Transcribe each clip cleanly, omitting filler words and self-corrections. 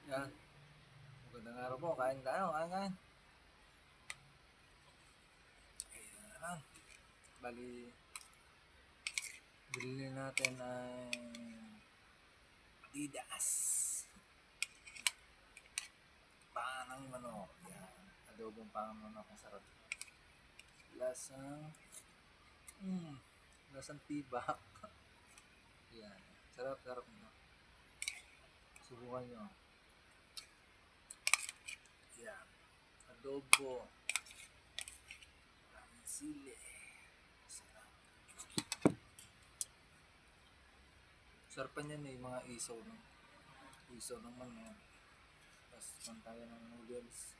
Yan. Magandang araw po. Kain tayo. Kain. Ayan na lang. Bali, bilhin natin ay Adidas. Panang manok. Yan. Adobong panang manok. Ang sarap. Lasang tibak. Yan. Sarap nyo. Subukan nyo. Yan. Adobo. Maraming sili. Sarap. Sarap pa niyan yung mga isaw ng manok. Tapos tayo ng noodles.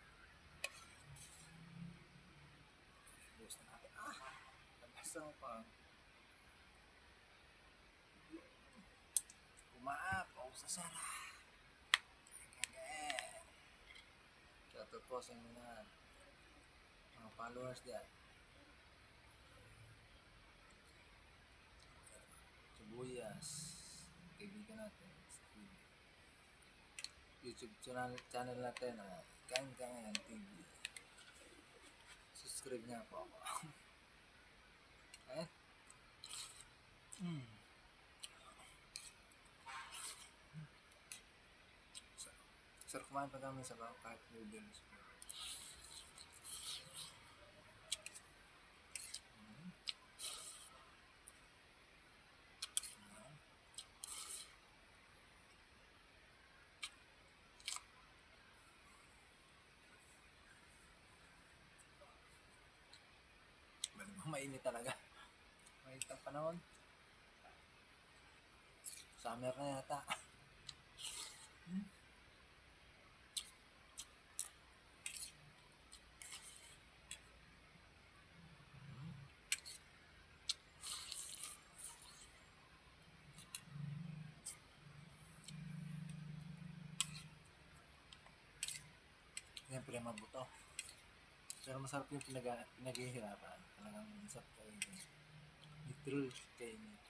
Bukas na natin. Nabasa mo pa. Umaapaw sa sarap. Shoutout po sa inyo na mga followers dyan. Sibuyas. Kaibigan natin. YouTube channel natin Kain Ka Ngayon TV. Subscribe niya po ako. Sarap kumain pa kami sa bawang kahit noodles. Mainit talaga. Mainit ang panahon. Summer na yata. Siyempre mabuto. Pero masarap yung pinaghihirapan. Talagang masarap kayo. Literal kayo.